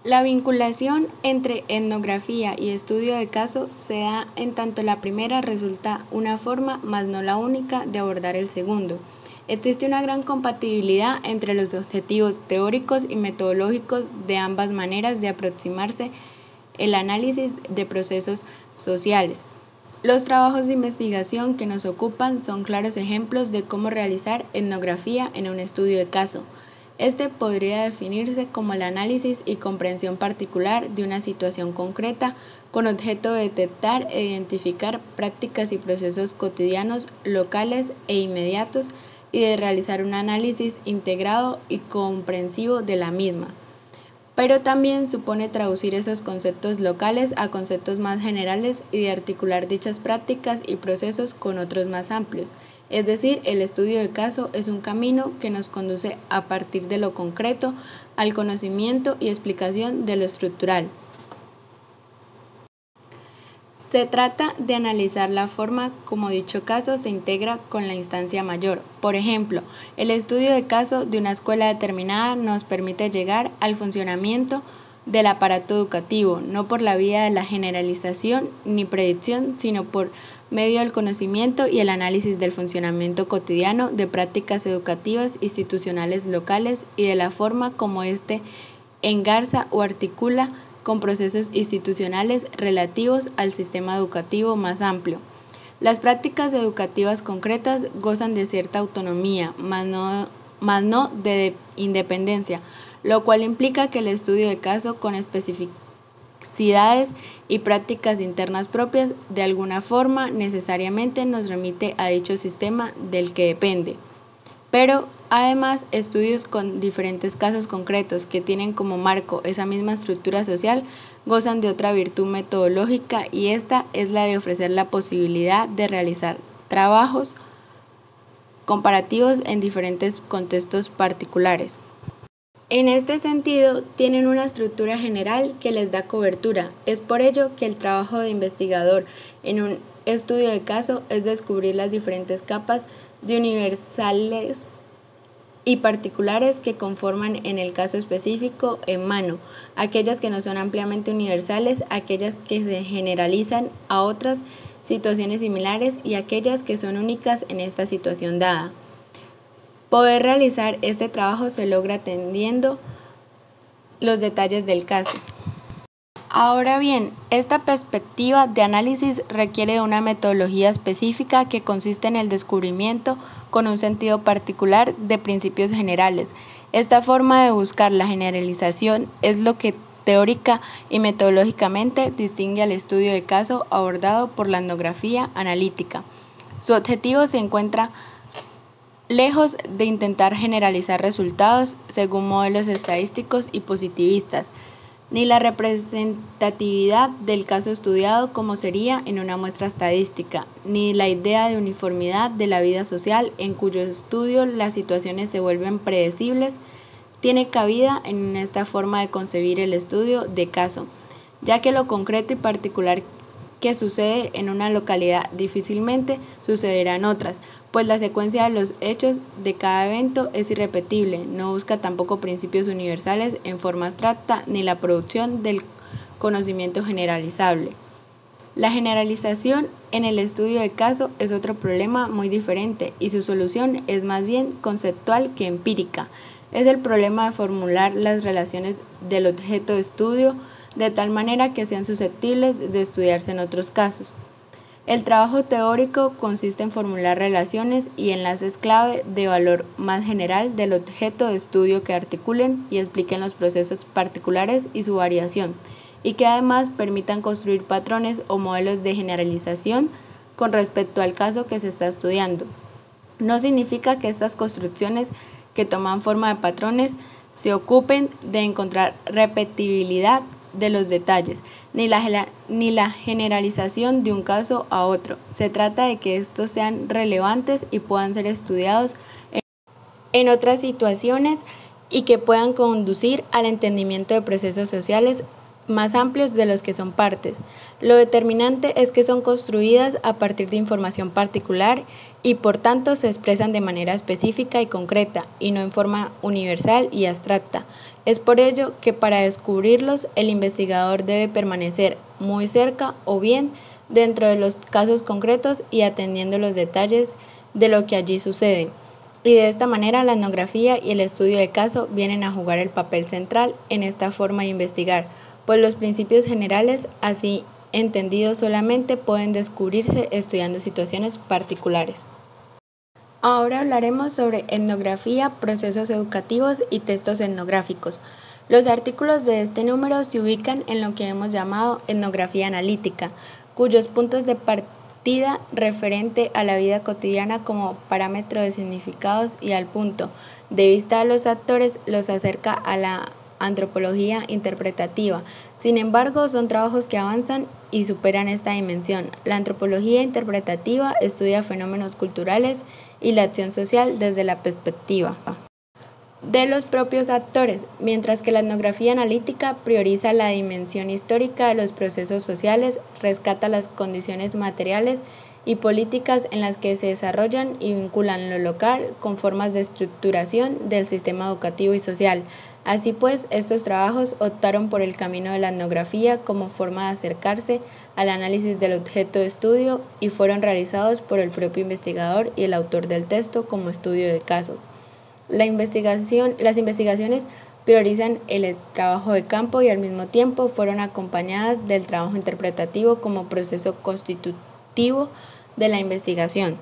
La vinculación entre etnografía y estudio de caso se da en tanto la primera resulta una forma, mas no la única, de abordar el segundo. Existe una gran compatibilidad entre los objetivos teóricos y metodológicos de ambas maneras de aproximarse el análisis de procesos sociales. Los trabajos de investigación que nos ocupan son claros ejemplos de cómo realizar etnografía en un estudio de caso. Este podría definirse como el análisis y comprensión particular de una situación concreta con objeto de detectar e identificar prácticas y procesos cotidianos, locales e inmediatos y de realizar un análisis integrado y comprensivo de la misma. Pero también supone traducir esos conceptos locales a conceptos más generales y de articular dichas prácticas y procesos con otros más amplios. Es decir, el estudio de caso es un camino que nos conduce a partir de lo concreto al conocimiento y explicación de lo estructural. Se trata de analizar la forma como dicho caso se integra con la instancia mayor. Por ejemplo, el estudio de caso de una escuela determinada nos permite llegar al funcionamiento del aparato educativo, no por la vía de la generalización ni predicción, sino por medio del conocimiento y el análisis del funcionamiento cotidiano de prácticas educativas institucionales locales y de la forma como éste engarza o articula con procesos institucionales relativos al sistema educativo más amplio. Las prácticas educativas concretas gozan de cierta autonomía, mas no de independencia, lo cual implica que el estudio de caso con especificidades y prácticas internas propias de alguna forma necesariamente nos remite a dicho sistema del que depende. Pero además, estudios con diferentes casos concretos que tienen como marco esa misma estructura social gozan de otra virtud metodológica y esta es la de ofrecer la posibilidad de realizar trabajos comparativos en diferentes contextos particulares. En este sentido, tienen una estructura general que les da cobertura. Es por ello que el trabajo de investigador en un estudio de caso es descubrir las diferentes capas de universales y particulares que conforman en el caso específico en mano, aquellas que no son ampliamente universales, aquellas que se generalizan a otras situaciones similares y aquellas que son únicas en esta situación dada. Poder realizar este trabajo se logra atendiendo los detalles del caso. Ahora bien, esta perspectiva de análisis requiere de una metodología específica que consiste en el descubrimiento con un sentido particular de principios generales. Esta forma de buscar la generalización es lo que teórica y metodológicamente distingue al estudio de caso abordado por la etnografía analítica. Su objetivo se encuentra lejos de intentar generalizar resultados según modelos estadísticos y positivistas, ni la representatividad del caso estudiado como sería en una muestra estadística, ni la idea de uniformidad de la vida social en cuyo estudio las situaciones se vuelven predecibles, tiene cabida en esta forma de concebir el estudio de caso, ya que lo concreto y particular que sucede en una localidad difícilmente sucederá en otras, pues la secuencia de los hechos de cada evento es irrepetible, no busca tampoco principios universales en forma abstracta ni la producción del conocimiento generalizable. La generalización en el estudio de caso es otro problema muy diferente y su solución es más bien conceptual que empírica. Es el problema de formular las relaciones del objeto de estudio de tal manera que sean susceptibles de estudiarse en otros casos. El trabajo teórico consiste en formular relaciones y enlaces clave de valor más general del objeto de estudio que articulen y expliquen los procesos particulares y su variación, y que además permitan construir patrones o modelos de generalización con respecto al caso que se está estudiando. No significa que estas construcciones que toman forma de patrones se ocupen de encontrar repetibilidad de los detalles, ni la generalización de un caso a otro. Se trata de que estos sean relevantes y puedan ser estudiados en otras situaciones y que puedan conducir al entendimiento de procesos sociales más amplios de los que son partes. Lo determinante es que son construidas a partir de información particular y por tanto se expresan de manera específica y concreta y no en forma universal y abstracta, Es por ello que para descubrirlos el investigador debe permanecer muy cerca o bien dentro de los casos concretos y atendiendo los detalles de lo que allí sucede. Y de esta manera la etnografía y el estudio de caso vienen a jugar el papel central en esta forma de investigar, pues los principios generales, así entendidos solamente, pueden descubrirse estudiando situaciones particulares. Ahora hablaremos sobre etnografía, procesos educativos y textos etnográficos. Los artículos de este número se ubican en lo que hemos llamado etnografía analítica, cuyos puntos de partida referente a la vida cotidiana como parámetro de significados y al punto de vista de los actores los acerca a la antropología interpretativa. Sin embargo, son trabajos que avanzan y superan esta dimensión. La antropología interpretativa estudia fenómenos culturales y la acción social desde la perspectiva de los propios actores, mientras que la etnografía analítica prioriza la dimensión histórica de los procesos sociales, rescata las condiciones materiales y políticas en las que se desarrollan y vinculan lo local con formas de estructuración del sistema educativo y social. Así pues, estos trabajos optaron por el camino de la etnografía como forma de acercarse al análisis del objeto de estudio y fueron realizados por el propio investigador y el autor del texto como estudio de caso. Las investigaciones priorizan el trabajo de campo y al mismo tiempo fueron acompañadas del trabajo interpretativo como proceso constitutivo de la investigación.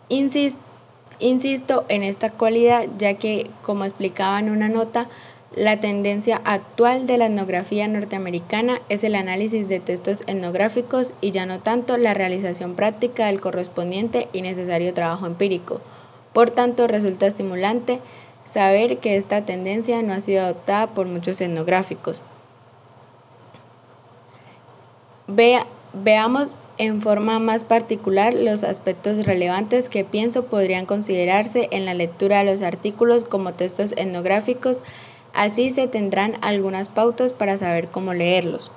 Insisto en esta cualidad ya que, como explicaba en una nota, la tendencia actual de la etnografía norteamericana es el análisis de textos etnográficos y ya no tanto la realización práctica del correspondiente y necesario trabajo empírico. Por tanto, resulta estimulante saber que esta tendencia no ha sido adoptada por muchos etnográficos. Veamos en forma más particular los aspectos relevantes que pienso podrían considerarse en la lectura de los artículos como textos etnográficos, así se tendrán algunas pautas para saber cómo leerlos.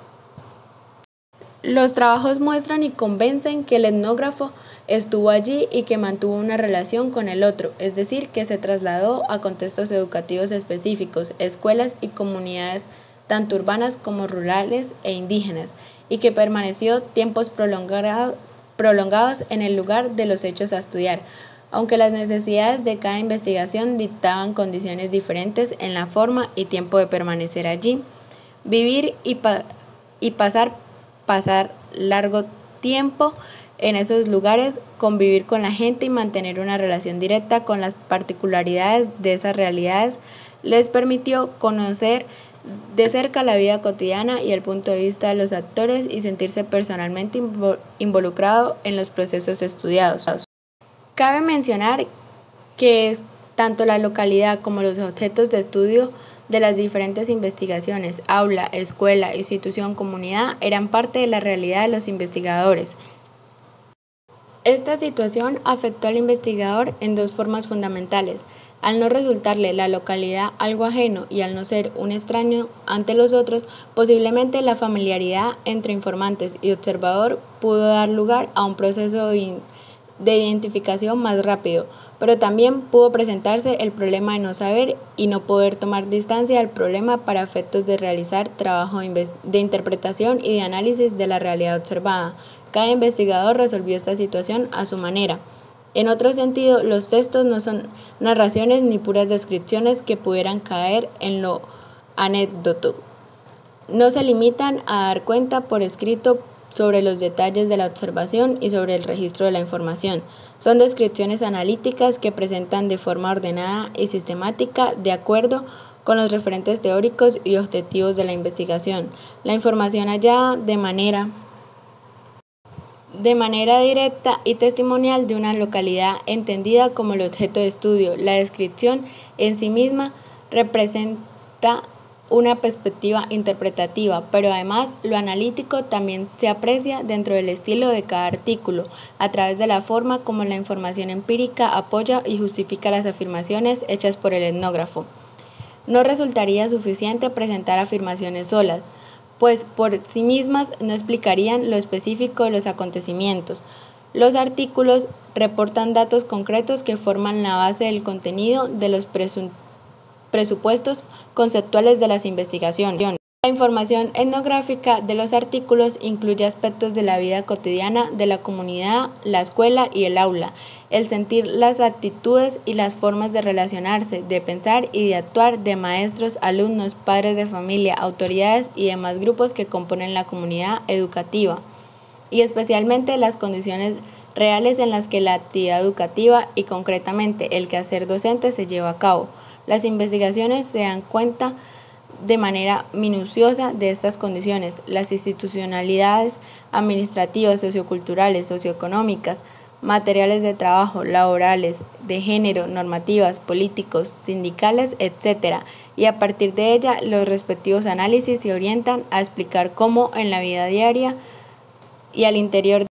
Los trabajos muestran y convencen que el etnógrafo estuvo allí y que mantuvo una relación con el otro, es decir, que se trasladó a contextos educativos específicos, escuelas y comunidades tanto urbanas como rurales e indígenas, y que permaneció tiempos prolongados en el lugar de los hechos a estudiar, aunque las necesidades de cada investigación dictaban condiciones diferentes en la forma y tiempo de permanecer allí, vivir y pasar largo tiempo en esos lugares, convivir con la gente y mantener una relación directa con las particularidades de esas realidades, les permitió conocer de cerca la vida cotidiana y el punto de vista de los actores y sentirse personalmente involucrado en los procesos estudiados. Cabe mencionar que tanto la localidad como los objetos de estudio de las diferentes investigaciones, aula, escuela, institución, comunidad, eran parte de la realidad de los investigadores. Esta situación afectó al investigador en dos formas fundamentales. Al no resultarle la localidad algo ajeno y al no ser un extraño ante los otros, posiblemente la familiaridad entre informantes y observador pudo dar lugar a un proceso de identificación más rápido, pero también pudo presentarse el problema de no saber y no poder tomar distancia del problema para efectos de realizar trabajo de interpretación y de análisis de la realidad observada. Cada investigador resolvió esta situación a su manera. En otro sentido, los textos no son narraciones ni puras descripciones que pudieran caer en lo anécdoto. No se limitan a dar cuenta por escrito sobre los detalles de la observación y sobre el registro de la información. Son descripciones analíticas que presentan de forma ordenada y sistemática de acuerdo con los referentes teóricos y objetivos de la investigación. La información hallada de manera directa y testimonial de una localidad entendida como el objeto de estudio. La descripción en sí misma representa una perspectiva interpretativa, pero además lo analítico también se aprecia dentro del estilo de cada artículo, a través de la forma como la información empírica apoya y justifica las afirmaciones hechas por el etnógrafo. No resultaría suficiente presentar afirmaciones solas, pues por sí mismas no explicarían lo específico de los acontecimientos. Los artículos reportan datos concretos que forman la base del contenido de los presupuestos conceptuales de las investigaciones. La información etnográfica de los artículos incluye aspectos de la vida cotidiana de la comunidad, la escuela y el aula, el sentir, las actitudes y las formas de relacionarse, de pensar y de actuar de maestros, alumnos, padres de familia, autoridades y demás grupos que componen la comunidad educativa, y especialmente las condiciones reales en las que la actividad educativa y concretamente el quehacer docente se lleva a cabo. Las investigaciones se dan cuenta de manera minuciosa de estas condiciones, las institucionalidades administrativas, socioculturales, socioeconómicas, materiales de trabajo, laborales, de género, normativas, políticos, sindicales, etc. Y a partir de ella, los respectivos análisis se orientan a explicar cómo en la vida diaria y al interior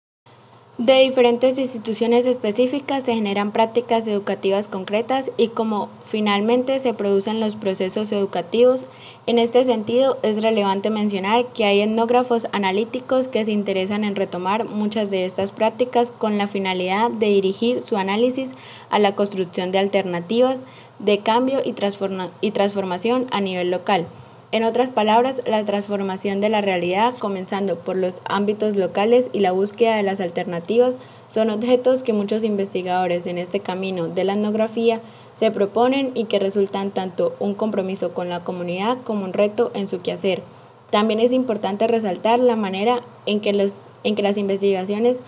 de diferentes instituciones específicas se generan prácticas educativas concretas y cómo finalmente se producen los procesos educativos. En este sentido, es relevante mencionar que hay etnógrafos analíticos que se interesan en retomar muchas de estas prácticas con la finalidad de dirigir su análisis a la construcción de alternativas de cambio y transformación a nivel local. En otras palabras, la transformación de la realidad, comenzando por los ámbitos locales y la búsqueda de las alternativas, son objetos que muchos investigadores en este camino de la etnografía se proponen y que resultan tanto un compromiso con la comunidad como un reto en su quehacer. También es importante resaltar la manera en que las investigaciones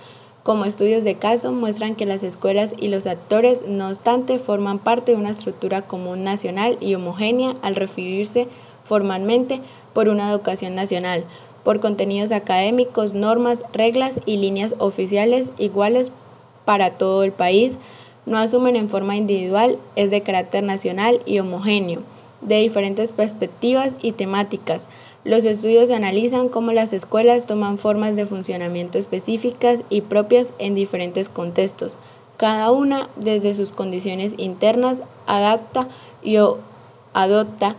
como estudios de caso muestran que las escuelas y los actores, no obstante, forman parte de una estructura común nacional y homogénea al referirse formalmente por una educación nacional, por contenidos académicos, normas, reglas y líneas oficiales iguales para todo el país, no asumen en forma individual, es de carácter nacional y homogéneo, de diferentes perspectivas y temáticas. Los estudios analizan cómo las escuelas toman formas de funcionamiento específicas y propias en diferentes contextos. Cada una, desde sus condiciones internas, adapta y adopta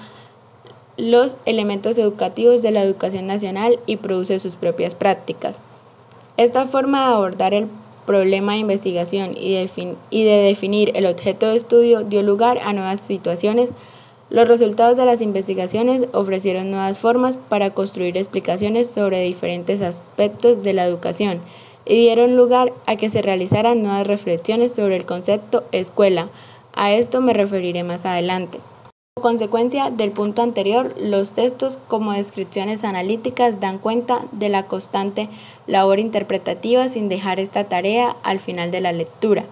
los elementos educativos de la educación nacional y produce sus propias prácticas. Esta forma de abordar el problema de investigación y de definir el objeto de estudio dio lugar a nuevas situaciones. Los resultados de las investigaciones ofrecieron nuevas formas para construir explicaciones sobre diferentes aspectos de la educación y dieron lugar a que se realizaran nuevas reflexiones sobre el concepto escuela. A esto me referiré más adelante. Como consecuencia del punto anterior, los textos como descripciones analíticas dan cuenta de la constante labor interpretativa sin dejar esta tarea al final de la lectura.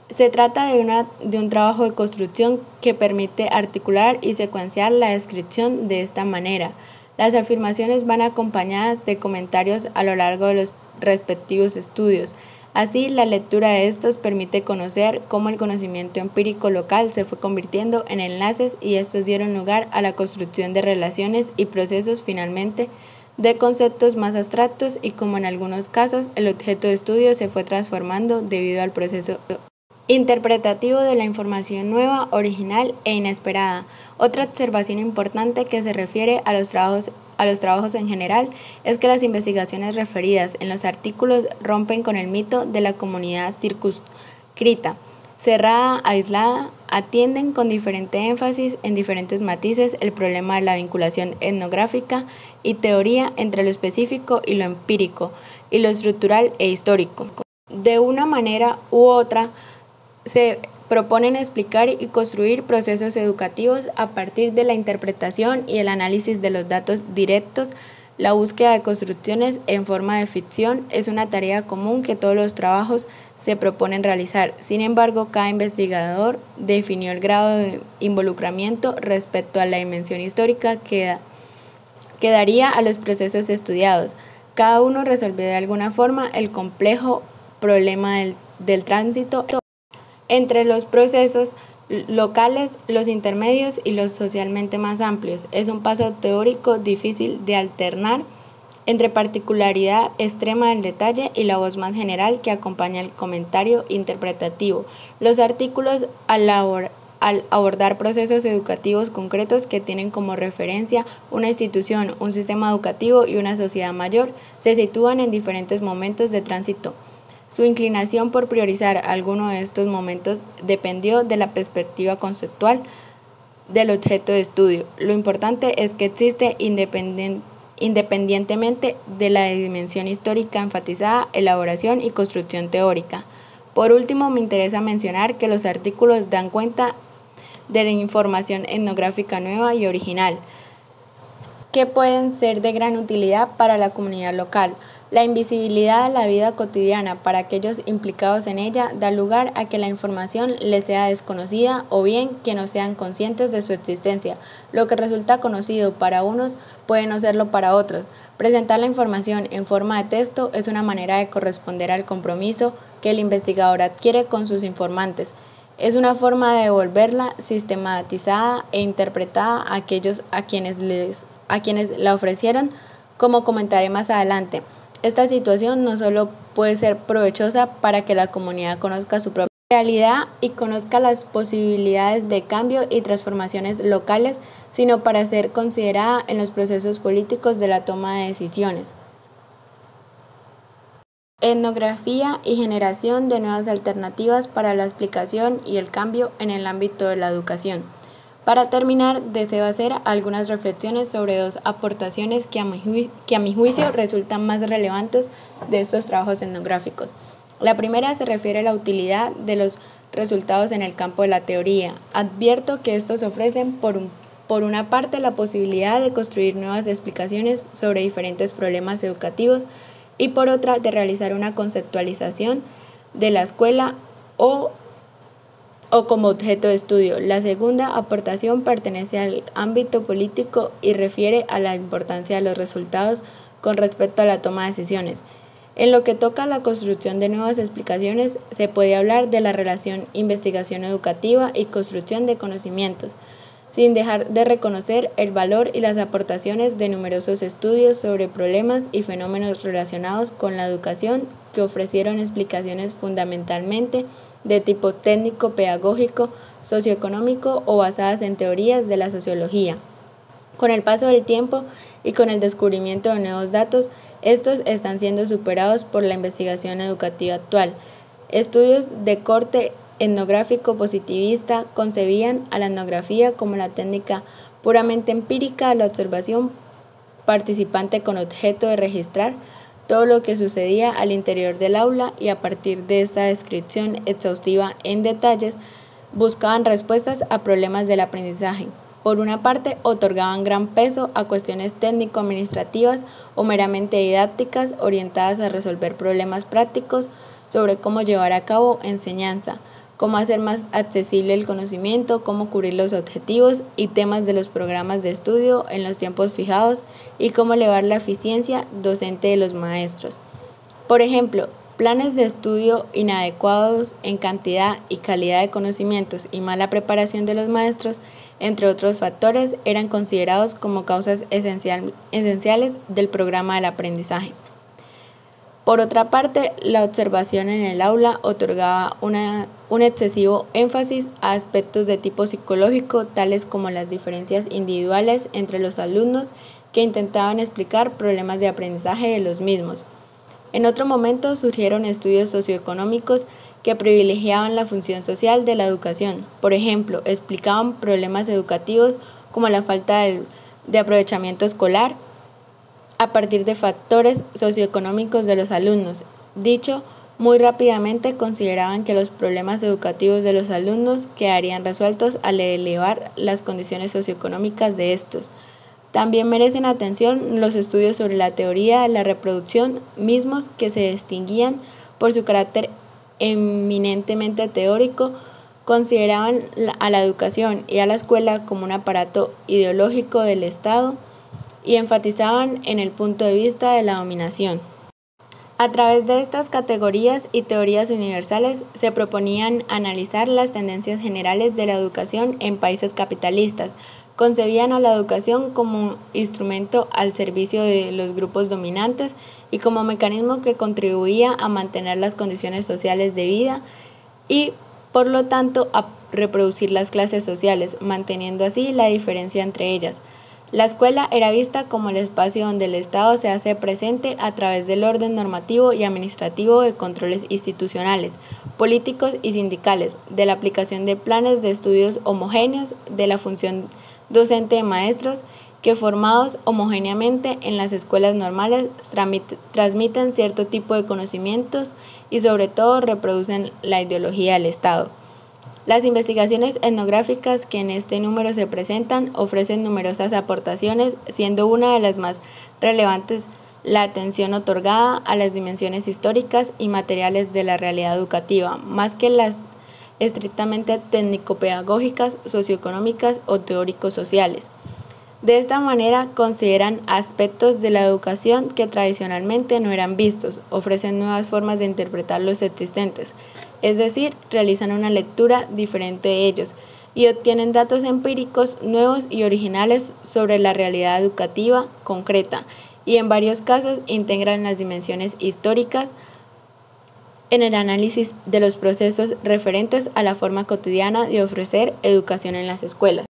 Se trata de un trabajo de construcción que permite articular y secuenciar la descripción de esta manera. Las afirmaciones van acompañadas de comentarios a lo largo de los respectivos estudios. Así, la lectura de estos permite conocer cómo el conocimiento empírico local se fue convirtiendo en enlaces y estos dieron lugar a la construcción de relaciones y procesos finalmente de conceptos más abstractos y como en algunos casos el objeto de estudio se fue transformando debido al proceso interpretativo de la información nueva, original e inesperada. Otra observación importante que se refiere a los trabajos en general es que las investigaciones referidas en los artículos rompen con el mito de la comunidad circunscrita, cerrada, aislada, atienden con diferente énfasis en diferentes matices el problema de la vinculación etnográfica y teoría entre lo específico y lo empírico, y lo estructural e histórico. De una manera u otra, se proponen explicar y construir procesos educativos a partir de la interpretación y el análisis de los datos directos. La búsqueda de construcciones en forma de ficción es una tarea común que todos los trabajos se proponen realizar. Sin embargo, cada investigador definió el grado de involucramiento respecto a la dimensión histórica que daría a los procesos estudiados. Cada uno resolvió de alguna forma el complejo problema del tránsito entre los procesos locales, los intermedios y los socialmente más amplios. Es un paso teórico difícil de alternar entre particularidad extrema del detalle y la voz más general que acompaña el comentario interpretativo. Los artículos al abordar procesos educativos concretos que tienen como referencia una institución, un sistema educativo y una sociedad mayor, se sitúan en diferentes momentos de tránsito. Su inclinación por priorizar alguno de estos momentos dependió de la perspectiva conceptual del objeto de estudio. Lo importante es que existe independientemente de la dimensión histórica enfatizada, elaboración y construcción teórica. Por último, me interesa mencionar que los artículos dan cuenta de la información etnográfica nueva y original, que pueden ser de gran utilidad para la comunidad local. La invisibilidad de la vida cotidiana para aquellos implicados en ella da lugar a que la información les sea desconocida o bien que no sean conscientes de su existencia. Lo que resulta conocido para unos puede no serlo para otros. Presentar la información en forma de texto es una manera de corresponder al compromiso que el investigador adquiere con sus informantes. Es una forma de devolverla sistematizada e interpretada a aquellos a quienes la ofrecieron, como comentaré más adelante. Esta situación no solo puede ser provechosa para que la comunidad conozca su propia realidad y conozca las posibilidades de cambio y transformaciones locales, sino para ser considerada en los procesos políticos de la toma de decisiones. Etnografía y generación de nuevas alternativas para la explicación y el cambio en el ámbito de la educación. Para terminar, deseo hacer algunas reflexiones sobre dos aportaciones que a mi juicio resultan más relevantes de estos trabajos etnográficos. La primera se refiere a la utilidad de los resultados en el campo de la teoría. Advierto que estos ofrecen, por una parte, la posibilidad de construir nuevas explicaciones sobre diferentes problemas educativos y por otra, de realizar una conceptualización de la escuela o como objeto de estudio. La segunda aportación pertenece al ámbito político y refiere a la importancia de los resultados con respecto a la toma de decisiones. En lo que toca a la construcción de nuevas explicaciones, se puede hablar de la relación investigación educativa y construcción de conocimientos, sin dejar de reconocer el valor y las aportaciones de numerosos estudios sobre problemas y fenómenos relacionados con la educación que ofrecieron explicaciones fundamentalmente de tipo técnico, pedagógico, socioeconómico o basadas en teorías de la sociología. Con el paso del tiempo y con el descubrimiento de nuevos datos, estos están siendo superados por la investigación educativa actual. Estudios de corte etnográfico positivista concebían a la etnografía como la técnica puramente empírica de la observación participante con objeto de registrar todo lo que sucedía al interior del aula y a partir de esta descripción exhaustiva en detalles buscaban respuestas a problemas del aprendizaje. Por una parte, otorgaban gran peso a cuestiones técnico-administrativas o meramente didácticas orientadas a resolver problemas prácticos sobre cómo llevar a cabo enseñanza, cómo hacer más accesible el conocimiento, cómo cubrir los objetivos y temas de los programas de estudio en los tiempos fijados y cómo elevar la eficiencia docente de los maestros. Por ejemplo, planes de estudio inadecuados en cantidad y calidad de conocimientos y mala preparación de los maestros, entre otros factores, eran considerados como causas esenciales del programa del aprendizaje. Por otra parte, la observación en el aula otorgaba un excesivo énfasis a aspectos de tipo psicológico, tales como las diferencias individuales entre los alumnos que intentaban explicar problemas de aprendizaje de los mismos. En otro momento surgieron estudios socioeconómicos que privilegiaban la función social de la educación. Por ejemplo, explicaban problemas educativos como la falta de aprovechamiento escolar, a partir de factores socioeconómicos de los alumnos. Dicho muy rápidamente, consideraban que los problemas educativos de los alumnos quedarían resueltos al elevar las condiciones socioeconómicas de estos. También merecen atención los estudios sobre la teoría de la reproducción, mismos que se distinguían por su carácter eminentemente teórico, consideraban a la educación y a la escuela como un aparato ideológico del Estado, y enfatizaban en el punto de vista de la dominación. A través de estas categorías y teorías universales se proponían analizar las tendencias generales de la educación en países capitalistas. Concebían a la educación como un instrumento al servicio de los grupos dominantes y como mecanismo que contribuía a mantener las condiciones sociales de vida y, por lo tanto, a reproducir las clases sociales, manteniendo así la diferencia entre ellas. La escuela era vista como el espacio donde el Estado se hace presente a través del orden normativo y administrativo de controles institucionales, políticos y sindicales, de la aplicación de planes de estudios homogéneos, de la función docente de maestros, que formados homogéneamente en las escuelas normales transmiten cierto tipo de conocimientos y sobre todo reproducen la ideología del Estado. Las investigaciones etnográficas que en este número se presentan ofrecen numerosas aportaciones, siendo una de las más relevantes la atención otorgada a las dimensiones históricas y materiales de la realidad educativa, más que las estrictamente técnico-pedagógicas, socioeconómicas o teórico-sociales. De esta manera consideran aspectos de la educación que tradicionalmente no eran vistos, ofrecen nuevas formas de interpretar los existentes, es decir, realizan una lectura diferente de ellos y obtienen datos empíricos nuevos y originales sobre la realidad educativa concreta y en varios casos integran las dimensiones históricas en el análisis de los procesos referentes a la forma cotidiana de ofrecer educación en las escuelas.